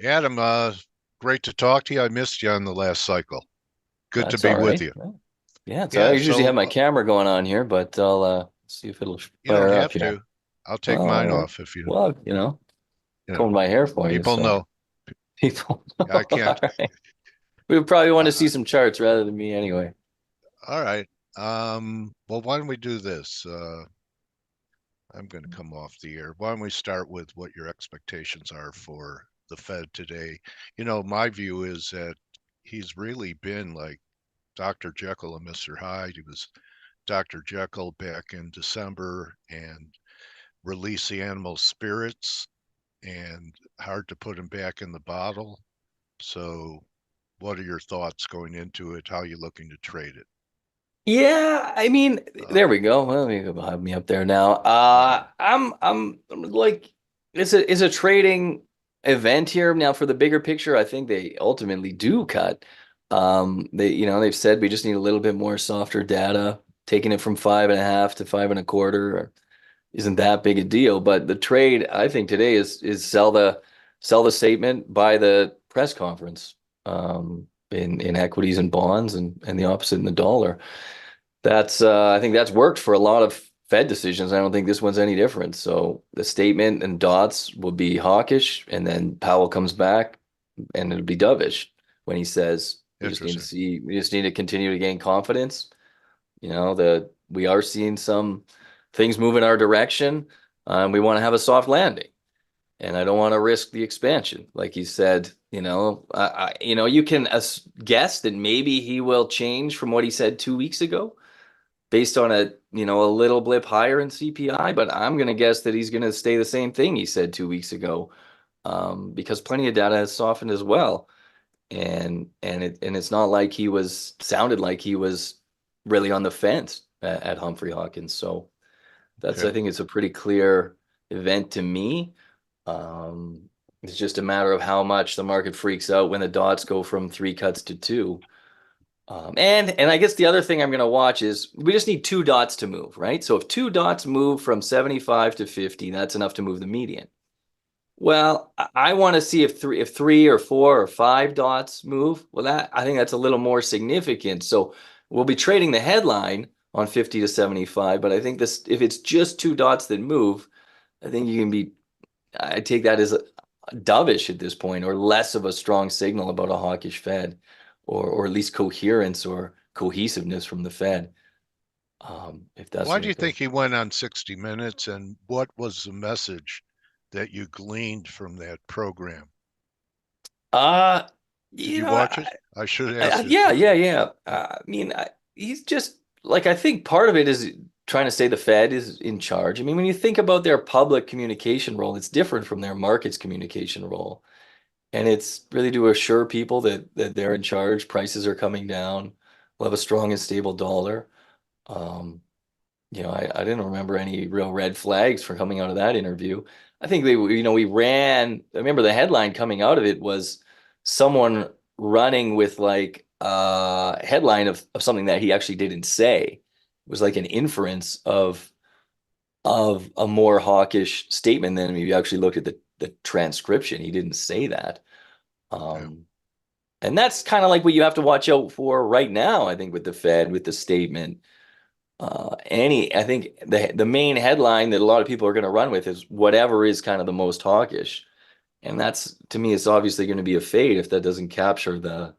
Adam, great to talk to you. I missed you on the last cycle. Good to That's be all with right. you. Yeah, it's all right. I Yeah, usually have so my camera going on here, but I'll see if it'll you don't fire up have here. to. I'll take mine Oh, off if well, you know, combed my hair for you, people so know. people know. I All can't. right. We would probably want to Uh, see some charts rather than me anyway. all right. Well, why don't we do this? I'm going to come off the air. Why don't we start with what your expectations are for the Fed today? My view is that he's really been like Dr. Jekyll and Mr. Hyde. He was Dr. Jekyll back in December and release the animal spirits and hard to put him back in the bottle. So, what are your thoughts going into it? How are you looking to trade it? Yeah, I mean, there Uh, we go. Well, let me have me up there now. I'm like, it's a trading event here now for the bigger picture. I think they ultimately do cut. They've said we just need a little bit more softer data. Taking it from 5.5 to 5.25 isn't that big a deal. But the trade, I think today is sell the statement, buy the press conference, in equities and bonds, and the opposite in the dollar. I think that's worked for a lot of Fed decisions. I don't think this one's any different. So the statement and dots will be hawkish, and then Powell comes back and it'll be dovish when he says Interesting. we just need to continue to gain confidence. We are seeing some things move in our direction. We want to have a soft landing, and I don't want to risk the expansion. Like he said, you can guess that maybe he will change from what he said 2 weeks ago based on a little blip higher in CPI, but I'm going to guess that he's going to stay the same thing he said 2 weeks ago, because plenty of data has softened as well, and it's not like he was sounded like he was really on the fence at Humphrey Hawkins. So I Okay. think it's a pretty clear event to me. It's just a matter of how much the market freaks out when the dots go from three cuts to two. And I guess the other thing I'm going to watch is we just need two dots to move, right? So if two dots move from 75 to 50, that's enough to move the median. Well, I want to see if three or four or five dots move. Well, I think that's a little more significant. So we'll be trading the headline on 50 to 75, but I think this if it's just two dots that move, I think I take that as a dovish at this point, or less of a strong signal about a hawkish Fed, or at least coherence or cohesiveness from the Fed, if that's Why where do it you goes. think he went on 60 Minutes and what was the message that you gleaned from that program? Uh, Did you you know, watch it? I should ask this yeah, yeah, before. yeah. He's just like, I think part of it is trying to say the Fed is in charge. I mean, when you think about their public communication role, it's different from their markets communication role. And it's really to assure people that they're in charge, prices are coming down, we'll have a strong and stable dollar. Um, I didn't remember any real red flags for coming out of that interview. I think I remember the headline coming out of it was someone running with like a headline of something that he actually didn't say. It was like an inference of a more hawkish statement than if you actually looked at the transcription. He didn't say that. Yeah. Um, and that's kind of like what you have to watch out for right now, I think, with the Fed, with the statement. I think the main headline that a lot of people are going to run with is whatever is kind of the most hawkish. And that's, to me, it's obviously going to be a fade if that doesn't capture the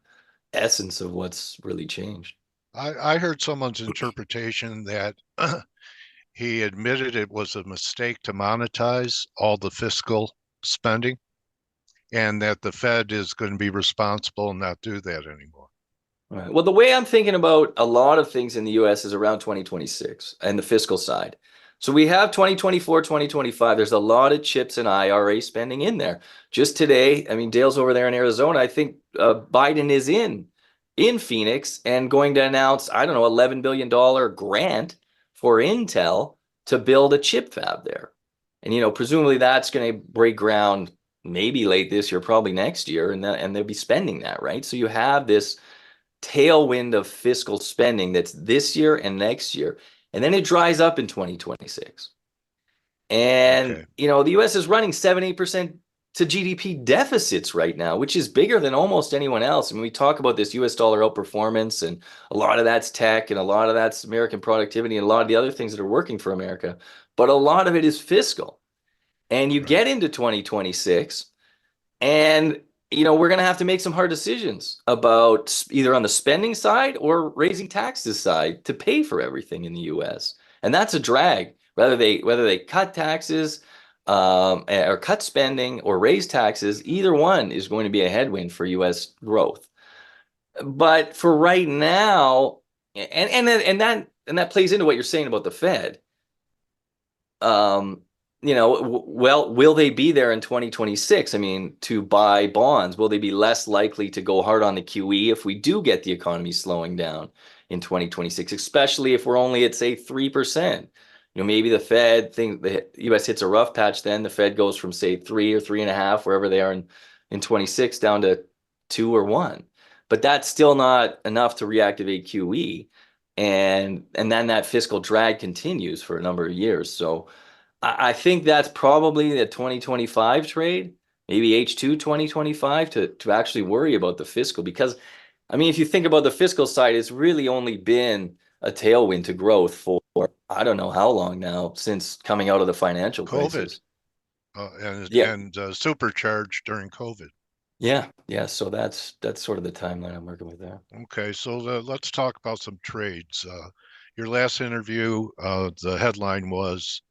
essence of what's really changed. I heard someone's interpretation that he admitted it was a mistake to monetize all the fiscal spending and that the Fed is going to be responsible and not do that anymore. All right. Well, the way I'm thinking about a lot of things in the US is around 2026 and the fiscal side. So we have 2024, 2025. There's a lot of chips and IRA spending in there. Just today, I mean, Dale's over there in Arizona. I think Biden is in Phoenix and going to announce, I don't know, $11 billion grant for Intel to build a chip fab there. And presumably that's going to break ground maybe late this year, probably next year, and they'll be spending that, right? So you have this tailwind of fiscal spending that's this year and next year. And then it dries up in 2026. And, Okay. the US is running 7, 8% to GDP deficits right now, which is bigger than almost anyone else. I mean, we talk about this US dollar outperformance, and a lot of that's tech, and a lot of that's American productivity, and a lot of the other things that are working for America. But a lot of it is fiscal. And you Right. get into 2026, and we're going to have to make some hard decisions about either on the spending side or raising taxes side to pay for everything in the US. And that's a drag. Whether they cut taxes or cut spending or raise taxes, either one is going to be a headwind for US growth. But for right now, and that plays into what you're saying about the Fed. um, well, will they be there in 2026? I mean, to buy bonds, will they be less likely to go hard on the QE if we do get the economy slowing down in 2026, especially if we're only at, say, 3%? Maybe the Fed think the US hits a rough patch, then the Fed goes from, say, 3 or 3.5, wherever they are in 26, down to 2 or 1. But that's still not enough to reactivate QE. And then that fiscal drag continues for a number of years. So I think that's probably the 2025 trade, maybe H2 2025, to actually worry about the fiscal. Because, I mean, if you think about the fiscal side, it's really only been a tailwind to growth for I don't know how long now, since coming out of the financial COVID, crisis. and Yeah, supercharged during COVID. yeah. So that's sort of the timeline I'm working with there. Okay, so let's talk about some trades. Your last interview, the headline was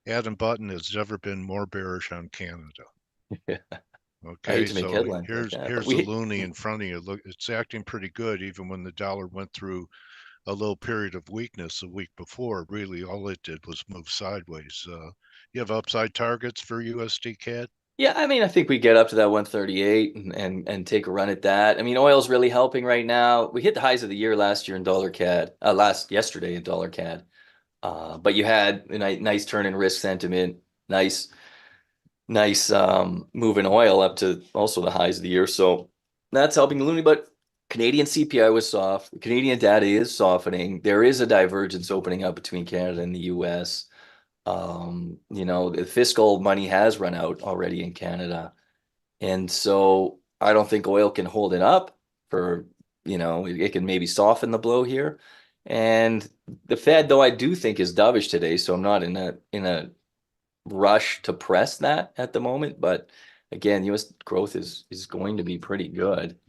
Adam Button has never been more bearish on Canada. I hate Okay, to make so headlines like that, but here's the loonie in front of you. Look, it's acting pretty good even when the dollar went through a little period of weakness a week before. Really, all it did was move sideways. You have upside targets for USD CAD? Yeah, I mean, I think we get up to that 138 and take a run at that. I mean, oil's really helping right now. We hit the highs of the year last year in dollar CAD, yesterday in dollar CAD. But you had a nice turn in risk sentiment, nice, nice move in oil up to also the highs of the year. So that's helping the loonie. But Canadian CPI was soft. The Canadian data is softening. There is a divergence opening up between Canada and the US. The fiscal money has run out already in Canada. And so I don't think oil can hold it up for, it can maybe soften the blow here. And the Fed, though, I do think is dovish today, so I'm not in a rush to press that at the moment. But again, US growth is going to be pretty good.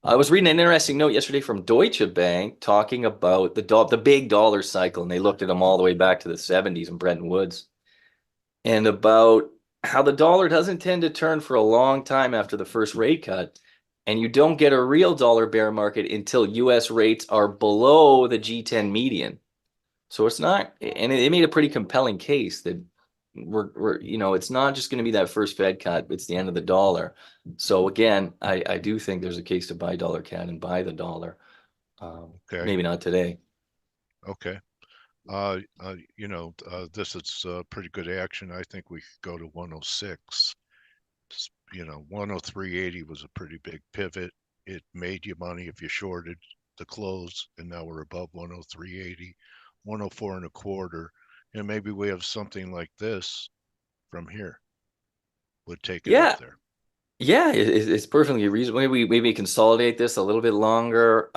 I was reading an interesting note yesterday from Deutsche Bank talking about the big dollar cycle, and they looked at them all the way back to the 70s in Bretton Woods, and about how the dollar doesn't tend to turn for a long time after the first rate cut. And you don't get a real dollar bear market until US rates are below the G10 median. So it's not, and it made a pretty compelling case that it's not just going to be that first Fed cut, it's the end of the dollar. So again, I do think there's a case to buy dollar CAD and buy the dollar. Okay, Maybe not today. okay. This is pretty good action. I think we could go to 106. 103.80 was a pretty big pivot. It made you money if you shorted the close, and now we're above 103.80, 104 and a quarter. And maybe we have something like this from here would take it up Yeah, there. yeah, it's perfectly reasonable. Maybe consolidate this a little bit longer.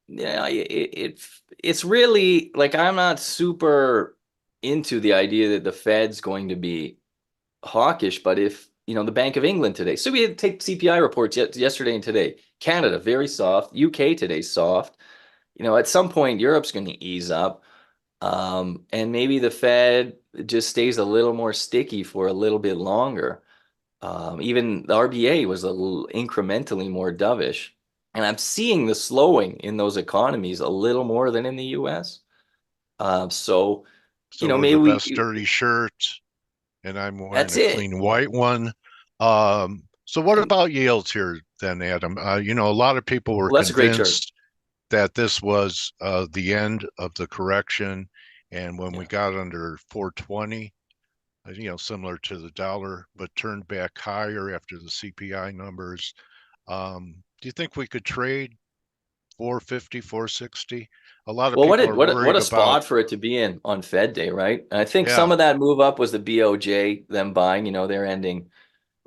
Yeah, it's really like I'm not super into the idea that the Fed's going to be hawkish, but if the Bank of England today, so we had to take CPI reports yesterday and today. Canada very soft, UK today soft. At some point Europe's going to ease up, and maybe the Fed just stays a little more sticky for a little bit longer. Even the RBA was a little incrementally more dovish. And I'm seeing the slowing in those economies a little more than in the US. So, So we're maybe the best dirty shirt, and I'm wearing that's a it. clean white one. So what about yields here then, Adam? A lot of people were Well, that's a great chart. convinced that this was the end of the correction. And when we Yeah. got under 420, similar to the dollar, but turned back higher after the CPI numbers. Do you think we could trade 450, 460? A lot of Well, people are what worried a about, spot for it to be in on Fed day, right? And I think some yeah, of that move up was the BOJ, them buying, they're ending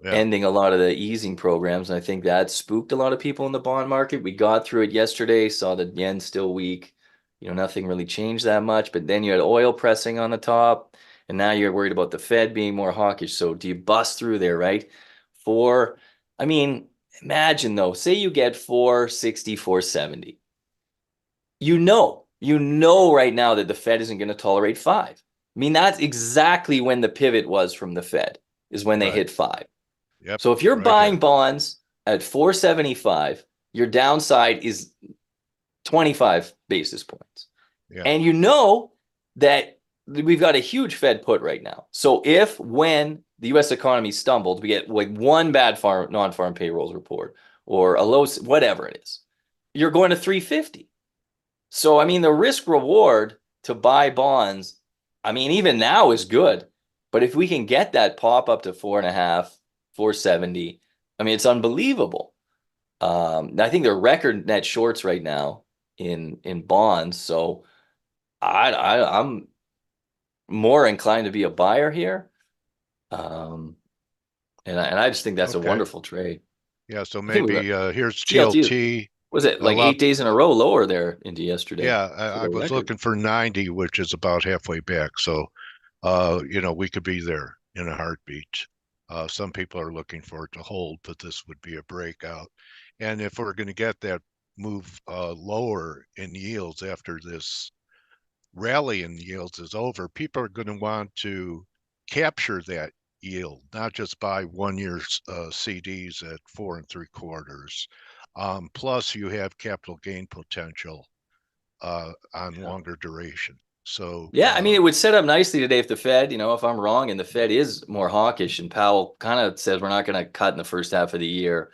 Yeah. ending a lot of the easing programs. And I think that spooked a lot of people in the bond market. We got through it yesterday, saw the yen still weak. Nothing really changed that much. But then you had oil pressing on the top, and now you're worried about the Fed being more hawkish. So do you bust through there, right? For, I mean, imagine though, say you get 460, 470. You know right now that the Fed isn't going to tolerate five. I mean, that's exactly when the pivot was from the Fed, is when they Right. hit five. Yep. So if you're Right buying here. bonds at 475, your downside is 25 basis points. Yeah. And you know that we've got a huge Fed put right now. So if when the US economy stumbled, we get like one bad non-farm payrolls report or a low, whatever it is, you're going to 350. So I mean the risk reward to buy bonds, I mean, even now is good. But if we can get that pop up to 4.5, 470, I mean, it's unbelievable. I think they're record net shorts right now in bonds. So I'm more inclined to be a buyer here. Um, and I just think that's a Okay. wonderful trade. Yeah. So I think we got maybe here's TLT. TLT. Was it A like lot. 8 days in a row lower there into yesterday Yeah. for I the was record? looking for 90, which is about halfway back. So, we could be there in a heartbeat. Some people are looking for it to hold, but this would be a breakout. And if we're going to get that move lower in yields after this rally in yields is over, people are going to want to capture that yield, not just buy 1 year CDs at 4 3/4. Plus, you have capital gain potential on longer duration. So, Yeah, I mean, it would set up nicely today if the Fed, if I'm wrong and the Fed is more hawkish and Powell kind of says we're not going to cut in the first half of the year.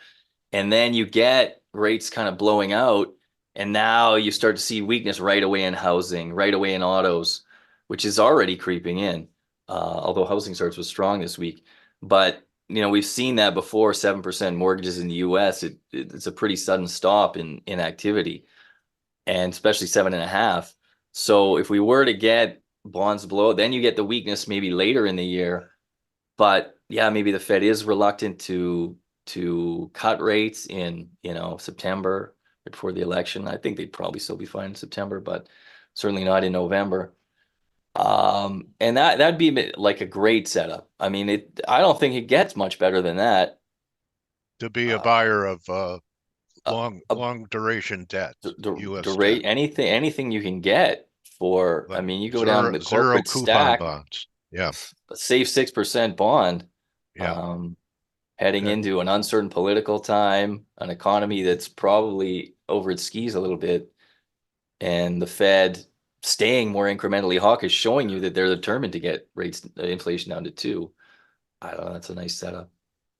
And then you get rates kind of blowing out. And now you start to see weakness right away in housing, right away in autos, which is already creeping in. Although housing starts was strong this week. But, we've seen that before, 7% mortgages in the US. It's a pretty sudden stop in activity, and especially 7.5. So if we were to get bonds below, then you get the weakness maybe later in the year. But yeah, maybe the Fed is reluctant to cut rates in, September before the election. I think they'd probably still be fine in September, but certainly not in November. And that'd be like a great setup. I mean, I don't think it gets much better than that. to be a Uh, buyer of uh, uh, long duration debt, U.S. debt, rate anything you can get for, I like mean, you go down zero the zero corporate coupon stack, bonds. Yeah. a safe 6% bond, Yeah. um, heading That, into an uncertain political time, an economy that's probably over its skis a little bit, and the Fed staying more incrementally hawkish, showing you that they're determined to get rates, inflation down to 2. I don't know. That's a nice setup.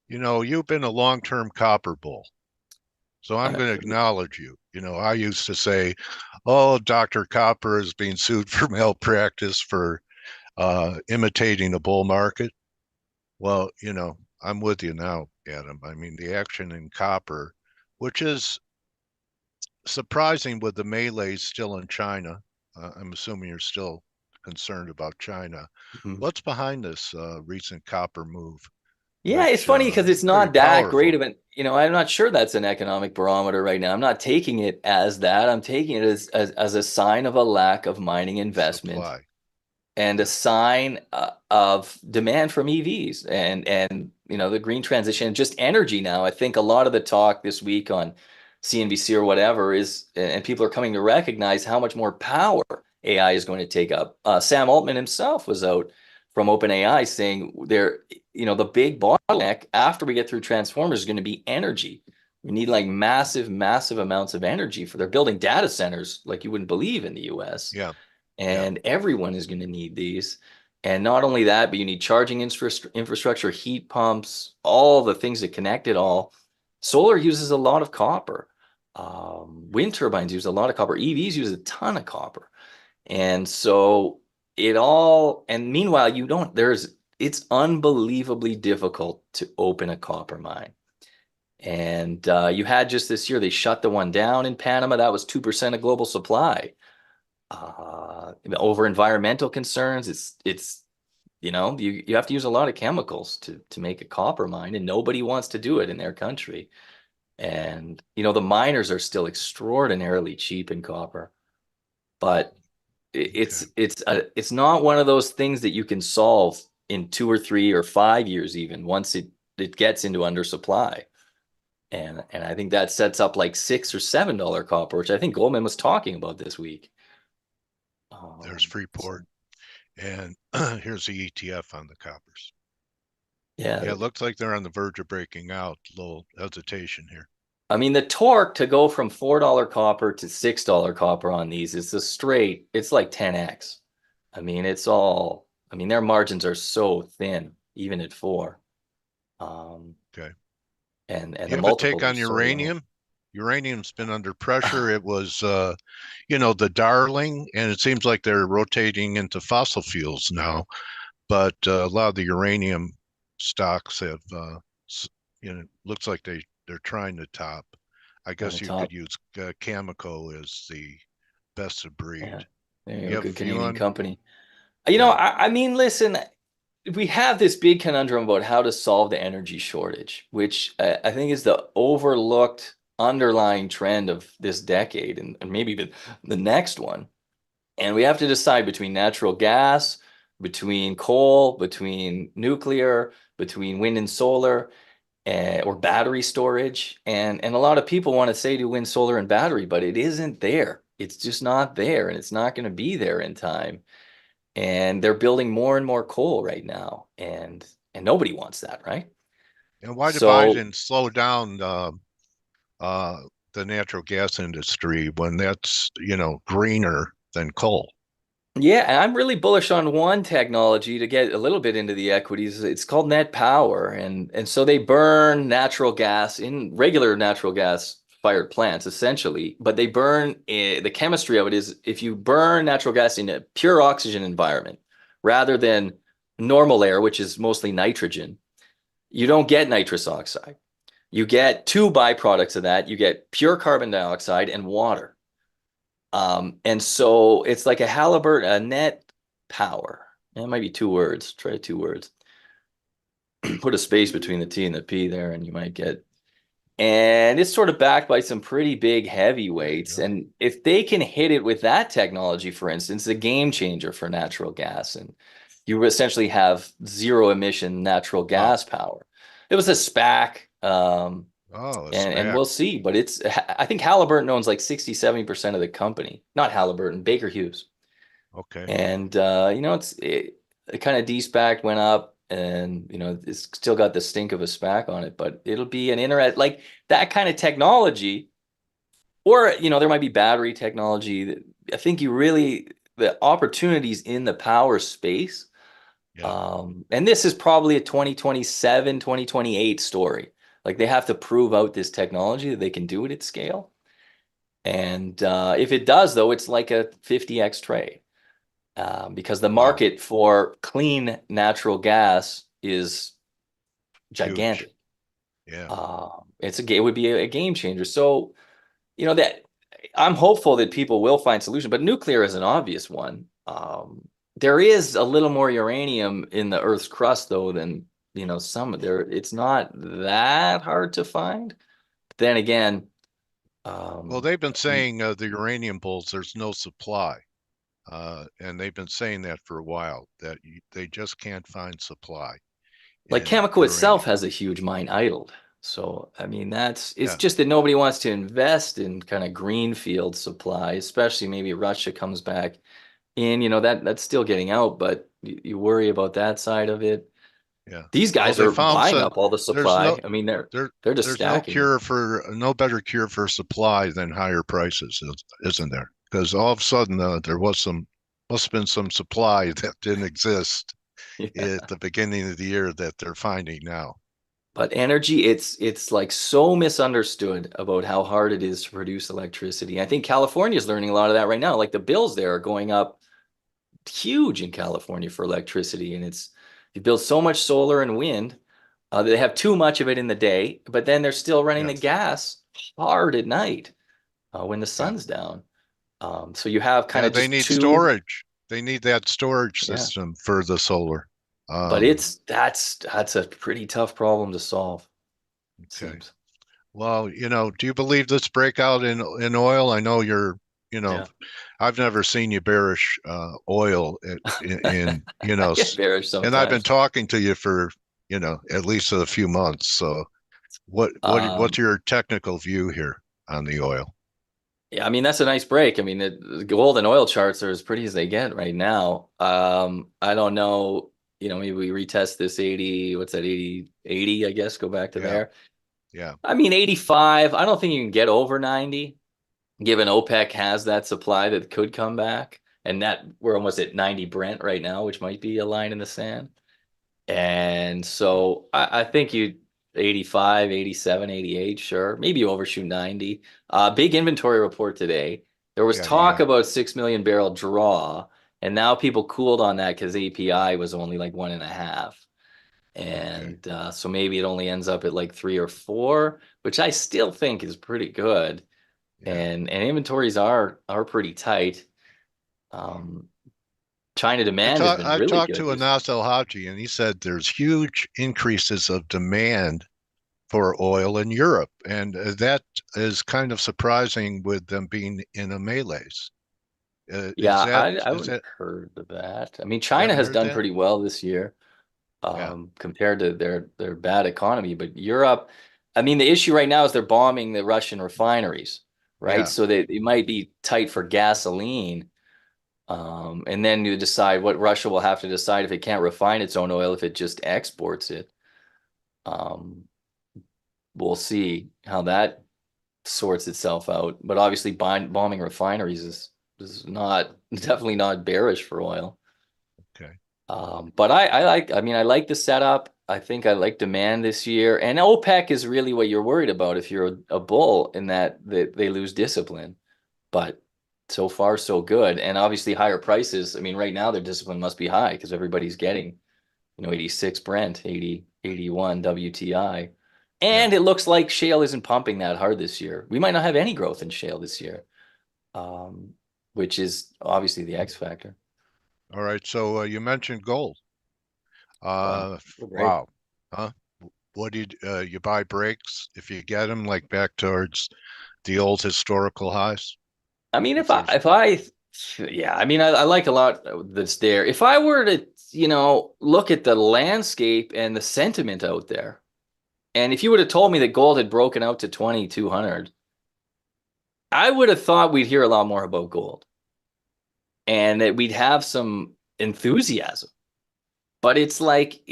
you've been a long-term copper bull. So I'm going to acknowledge you. I used to say, "Oh, Dr. Copper is being sued for malpractice for imitating a bull market." Well, I'm with you now, Adam. I mean, the action in copper, which is surprising with the melees still in China. I'm assuming you're still concerned about China. Mhm. What's behind this recent copper move, Yeah, it's which funny because it's pretty not that great powerful of I'm not sure that's an economic barometer right now. I'm not taking it as that. I'm taking it as a sign of a lack of mining investment supply? and a Yeah, sign of demand from EVs and the green transition and just energy now. I think a lot of the talk this week on CNBC or whatever is, and people are coming to recognize how much more power AI is going to take up. Sam Altman himself was out from OpenAI saying the big bottleneck after we get through transformers is going to be energy. We need like massive, massive amounts of energy for they're building data centers like you wouldn't believe in the US, yeah, yeah. and everyone is going to need these. And not only that, but you need charging infrastructure, heat pumps, all the things that connect it all. Solar uses a lot of copper. Wind turbines use a lot of copper. EVs use a ton of copper. And so and meanwhile, it's unbelievably difficult to open a copper mine. And you had just this year, they shut the one down in Panama. That was 2% of global supply. Over environmental concerns. It's You have to use a lot of chemicals to make a copper mine, and nobody wants to do it in their country. And the miners are still extraordinarily cheap in copper, but Okay. it's not one of those things that you can solve in 2 or 3 or 5 years, even once it gets into undersupply. And I think that sets up like $6 or $7 copper, which I think Goldman was talking about this week. There's So, Freeport, and here's the ETF on the coppers. Yeah, yeah, it looks like they're on the verge of breaking out. A little hesitation here. I mean, the torque to go from $4 copper to $6 copper on these is it's like 10x. I mean, their margins are so thin, even at four. Um, Okay. and You the have a take multiples are on so low. uranium? Uranium's been under pressure. It was, the darling, and it seems like they're rotating into fossil fuels now. But a lot of the uranium stocks have, looks like they're trying to top. I On the guess you could top. use Cameco as the best of Yeah. breed. There you You go. have a Good view Canadian on? company. Yeah, I mean, listen, we have this big conundrum about how to solve the energy shortage, which I think is the overlooked underlying trend of this decade and maybe even the next one. And we have to decide between natural gas, between coal, between nuclear, between wind and solar, or battery storage. And a lot of people want to say to wind, solar, and battery, but it isn't there. It's just not there, and it's not going to be there in time. And they're building more and more coal right now, and nobody wants that, right? and why did So Biden slow down uh, the natural gas industry when that's greener than coal? yeah, and I'm really bullish on one technology to get a little bit into the equities. It's called net power, and so they burn natural gas in regular natural gas fired plants essentially, but they burn the chemistry of it is if you burn natural gas in a pure oxygen environment rather than normal air, which is mostly nitrogen, you don't get nitrous oxide. You get two byproducts of that. You get pure carbon dioxide and water. And so it's like a net power. It might be two words. Try two words. Put a space between the T and the P there, and you might get. And it's sort of backed by some pretty big There you heavyweights. go. And if they can hit it with that technology, for instance, a game changer for natural gas, and you essentially have zero emission natural Wow. gas power. It was a SPAC. Oh, a And SPAC. we'll see. But I think Halliburton owns like 60-70% of the company. Not Halliburton, Baker Hughes. Okay. And it kind of de-SPAC went up, and it's still got the stink of a SPAC on it, but it'll be an internet like that kind of technology, or there might be battery technology. I think the opportunities in the power space. Yeah. And this is probably a 2027, 2028 story. Like they have to prove out this technology that they can do it at scale. And if it does, though, it's like a 50x trade, because the Wow. market for clean natural gas is Huge. gigantic. Yeah. It would be a game changer. So, that I'm hopeful that people will find solution, but nuclear is an obvious one. There is a little more uranium in the Earth's crust, though, than some of there. It's not that hard to find. Then again, Well, um, they've been saying the uranium bulls, there's no supply. And they've been saying that for a while, that they just can't find supply like in Cameco itself uranium. has a huge mine idled. So, I mean, it's Yeah. just that nobody wants to invest in kind of greenfield supply, especially maybe Russia comes back in, that's still getting out, but you worry about that side of it. Yeah. These Well, guys they are found buying some, up all the there's no, supply. I mean, there, they're just there's no stacking it. no better cure for supply than higher prices, isn't there? Because all of a sudden there was must have been some supply that didn't exist Yeah. at the beginning of the year that they're finding now. But energy, it's like so misunderstood about how hard it is to produce electricity. I think California is learning a lot of that right now. Like the bills there are going up huge in California for electricity, and you build so much solar and wind. They have too much of it in the day, but then they're still running Yeah. the gas hard at night when the Yeah. sun's down. So you have kind Yeah. of They just need two, storage. They need that storage yeah. system for the solar. But Um, that's a pretty tough problem to solve, it okay. seems. Well, do you believe this breakout in oil? I know you know, Yeah. I've never seen you bearish oil I get bearish and I've been sometimes. talking to you for, at least a few months. So what's Um, your technical view here on the oil? yeah, I mean that's a nice break. I mean the gold and oil charts are as pretty as they get right now. I don't know, maybe we retest this 80, what's that, 80, I guess, go back to Yeah, there. yeah, I mean 85, I don't think you can get over 90, given OPEC has that supply that could come back. And that we're almost at 90 Brent right now, which might be a line in the sand. And so I think you 85, 87, 88, sure. Maybe you overshoot 90. Big inventory report today. There was yeah. You talk got about 6 million barrel draw, and now people cooled on that because API was only like 1.5. okay. And so maybe it only ends up at like 3 or 4, which I still think is pretty good. Yeah. And inventories are pretty tight. Um, China I demand has talked been I really talked good to recently. Anas El Haji, and he said there's huge increases of demand for oil in Europe, and that is kind of surprising with them being in a malaise. Yeah, I Is would have that heard of that. I mean, you China haven't has heard done that? pretty well this year, Yeah, compared to their bad economy. But Europe, I mean, the issue right now is they're bombing the Russian refineries, right? yeah, So they might be tight for gasoline. And then you decide what Russia will have to decide if it can't refine its own oil, if it just exports it. Um, we'll see how that sorts itself out. But obviously, bombing refineries is not definitely not bearish for oil. okay, But I mean, I like the setup. I think I like demand this year. And OPEC is really what you're worried about if you're a bull, in that they lose discipline. But so far, so good. And obviously, higher prices. I mean, right now, their discipline must be high because everybody's getting, 86 Brent, 80, 81 WTI. yeah. And it looks like shale isn't pumping that hard this year. We might not have any growth in shale this year, um, which is obviously the X factor. All right. So you mentioned gold. Wow. Uh, Great. wow, huh? What do you buy breaks if you get them like back towards the old historical highs? I mean, If there's yeah, I mean, I like a lot that's there. If I were to, look at the landscape and the sentiment out there, and if you would have told me that gold had broken out to 2,200, I would have thought we'd hear a lot more about gold and that we'd have some enthusiasm. But it's like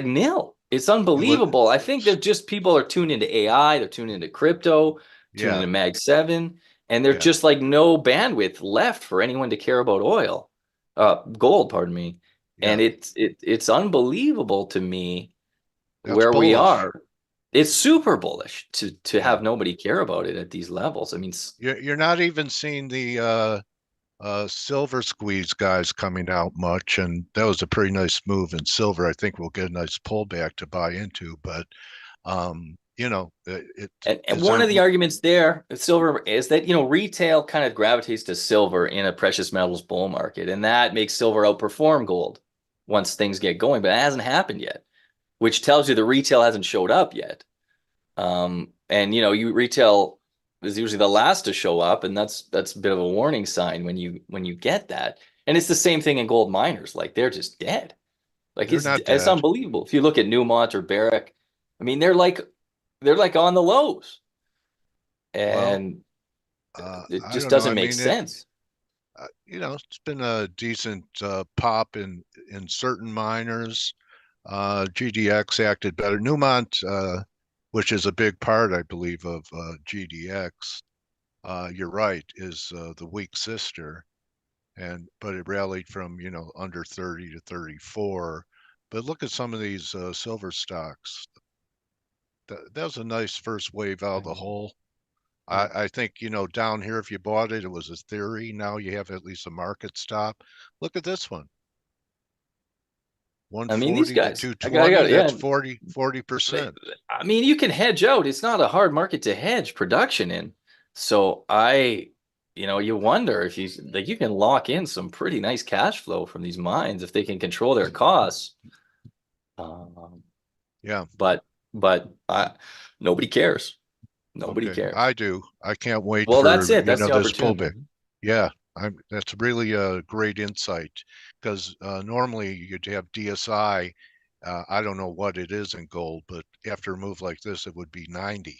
nil. It's it was, unbelievable. I think that just people are tuned into AI, they're tuned into crypto, tuned yeah, into Mag 7, and there's yeah, just like no bandwidth left for anyone to care about gold, pardon me. yeah. And it's unbelievable to me That's where we bullish. are. It's super bullish to Yeah. have nobody care about it at these levels. I mean, You're not even seeing the silver squeeze guys coming out much, and that was a pretty nice move in silver. I think we'll get a nice pullback to buy into, but it and is one there. of the arguments there, silver, is that retail kind of gravitates to silver in a precious metals bull market, and that makes silver outperform gold once things get going. But it hasn't happened yet, which tells you the retail hasn't showed up yet. And you retail is usually the last to show up, and that's a bit of a warning sign when you get that. And it's the same thing in gold miners; like they're just dead. Like They're not it's dead. unbelievable. If you look at Newmont or Barrick, I mean they're like on the lows, Well, and it I just don't know. I doesn't make mean, it sense. it's been a decent pop in certain miners. GDX acted better. Newmont, which is a big part, I believe, of GDX. You're right, is the weak sister, and but it rallied from under 30 to 34. But look at some of these silver stocks. That was a nice first wave out of the hole. Yeah. I think down here if you bought it, it was a theory. Now you have at least a market stop. Look at this one, I mean, these 140 to guys, I 220. got, That's yeah. 40%. I mean, you can hedge out. It's not a hard market to hedge production in. So you wonder if you can lock in some pretty nice cash flow from these mines if they can control their costs. Um, Yeah. but nobody cares. Nobody Okay. cares. I do. I can't wait Well, that's for, it. That's the this opportunity. pullback. Yeah. That's really a great insight because normally you'd have DSI. I don't know what it is in gold, but after a move like this, it would be 90%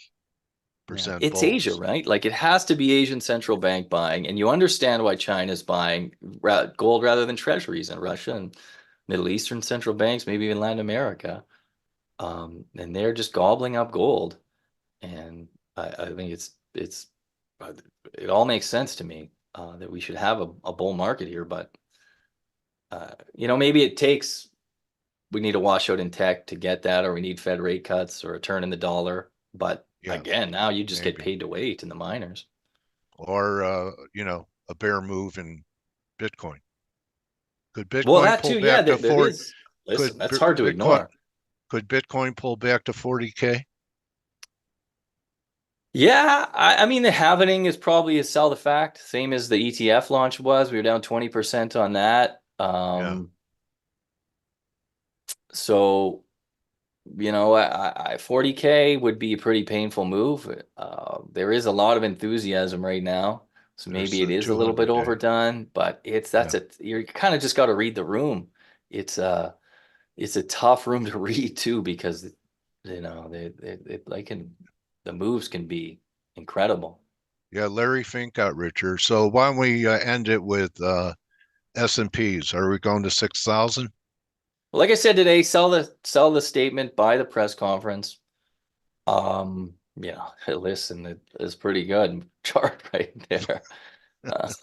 Yeah, it's Asia, bulls. right? Like it has to be Asian central bank buying, and you understand why China's buying gold rather than treasuries, and Russia and Middle Eastern central banks, maybe even Latin America. And they're just gobbling up gold. And I think uh, it all makes sense to me that we should have a bull market here. But maybe we need a washout in tech to get that, or we need Fed rate cuts or a turn in the dollar. But Yeah, again, now you just get maybe. paid to wait in the miners. Or, a bear move in Bitcoin. Could Well, Bitcoin that pull too, yeah, back to there 40? is. Could Listen, that's hard to Bitcoin ignore. pull back to 40K? Yeah, I mean the happening is probably a sell the fact, same as the ETF launch was. We were down 20% on that. Yeah. So 40K would be a pretty painful move. There is a lot of enthusiasm right now, so There's maybe it is a little bit 200K. overdone, but Yeah. you're kind of just got to read the room. It's it's a tough room to read too because the moves can be incredible. Yeah, Larry Fink got richer. So why don't we end it with S&Ps? Are we going to 6,000? Like I said today, sell the statement, buy the press conference. Listen, it is pretty good chart right there.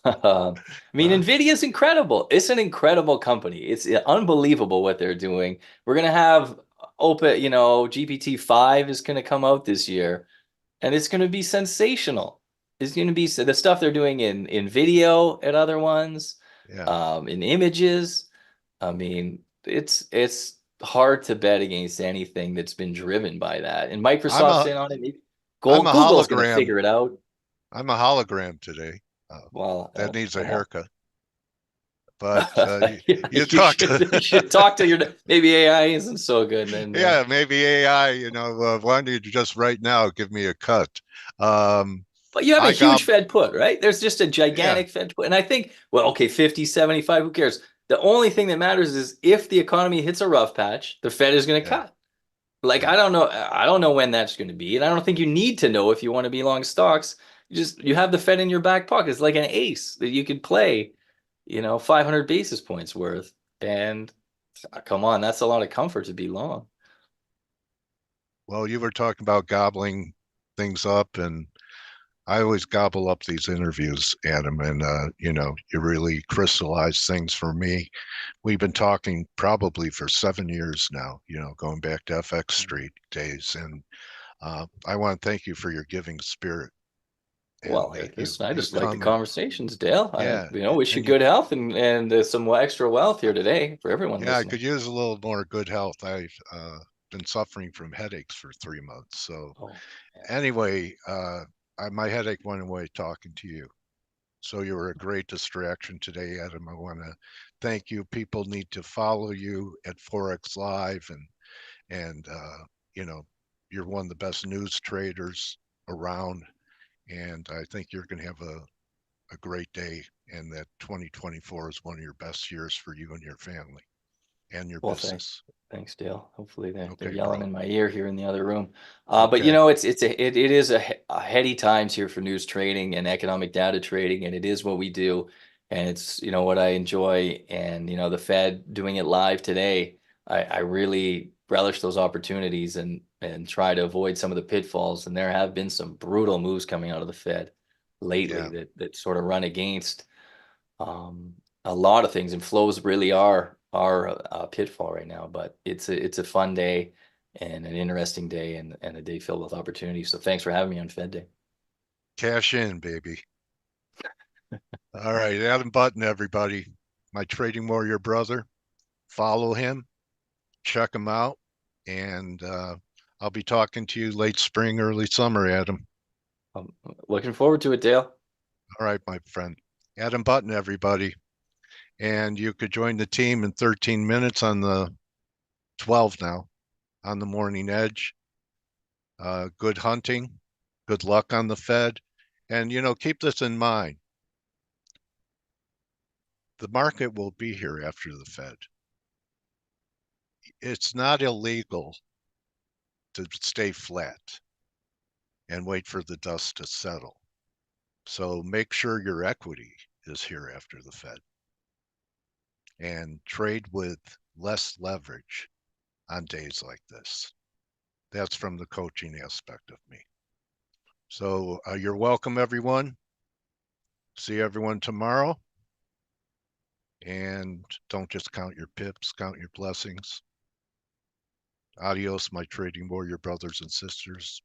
I mean, Huh? NVIDIA is incredible. It's an incredible company. It's unbelievable what they're doing. We're gonna have open, GPT-5 is gonna come out this year, and it's gonna be sensational. It's gonna be the stuff they're doing in video and other ones, Yeah. in images. I mean, it's hard to bet against anything that's been driven by that. And I'm Microsoft's a in on it. Maybe I'm a Google's gonna hologram. figure it out. I'm a hologram today. Well, That needs a well. haircut. But Yeah, you talk you to should talk to your maybe AI isn't so good then yeah, maybe AI, why don't you just right now give me a cut? Um, but you have a I huge got Fed put, right? There's just a yeah, gigantic Fed put. And I think, well, okay, 50, 75, who cares? The only thing that matters is if the economy hits a rough patch, the Fed is going to yeah, cut. Like yeah. I don't know when that's going to be, and I don't think you need to know if you want to be long stocks. You have the Fed in your back pocket. It's like an ace that you could play, 500 basis points worth. And come on, that's a lot of comfort to be long. Well, you were talking about gobbling things up, and I always gobble up these interviews, Adam, and you really crystallize things for me. We've been talking probably for 7 years now, going back to FX Street days, and I want to thank you for your giving spirit Well, and hey, that you listen, I you just like the come and conversations, Dale. I, yeah, wish you and you good health and some extra wealth here today for everyone yeah, I listening. could use a little more good health. I've been suffering from headaches for 3 months. So Oh, man. anyway, my headache went away talking to you. So you were a great distraction today, Adam. I want to thank you. People need to follow you at Forex Live, and you know you're one of the best news traders around, and I think you're going to have a great day, and that 2024 is one of your best years for you and your family and your Well, thanks. business. Thanks, Dale. Hopefully they're Okay, yelling bro. in my ear here in the other room. But Okay. it is a heady times here for news trading and economic data trading, and it is what we do, and it's what I enjoy. And the Fed doing it live today, I really relish those opportunities and try to avoid some of the pitfalls. And there have been some brutal moves coming out of the Fed lately Yeah. that sort of run against um, a lot of things, and flows really are a pitfall right now. But it's a fun day and an interesting day and a day filled with opportunities. So thanks for having me on Fed Day. Cash in, baby. All right. Adam Button, everybody. My trading warrior brother. Follow him, check him out, and I'll be talking to you late spring, early summer, Adam. I'm looking forward to it, Dale. All right, my friend. Adam Button, everybody. And you could join the team in 13 minutes on the 12 now on the morning edge. Good hunting, good luck on the Fed. And, keep this in mind. The market will be here after the Fed. It's not illegal to stay flat and wait for the dust to settle. So make sure your equity is here after the Fed and trade with less leverage on days like this. That's from the coaching aspect of me. So you're welcome, everyone. See everyone tomorrow. And don't just count your pips, count your blessings. Adios, my trading warrior brothers and sisters.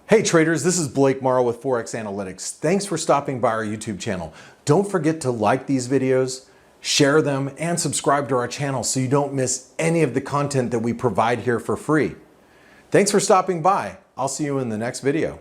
Hey traders, this is Blake Morrow with Forex Analytics. Thanks for stopping by our YouTube channel. Don't forget to like these videos, share them, and subscribe to our channel so you don't miss any of the content that we provide here for free. Thanks for stopping by. I'll see you in the next video.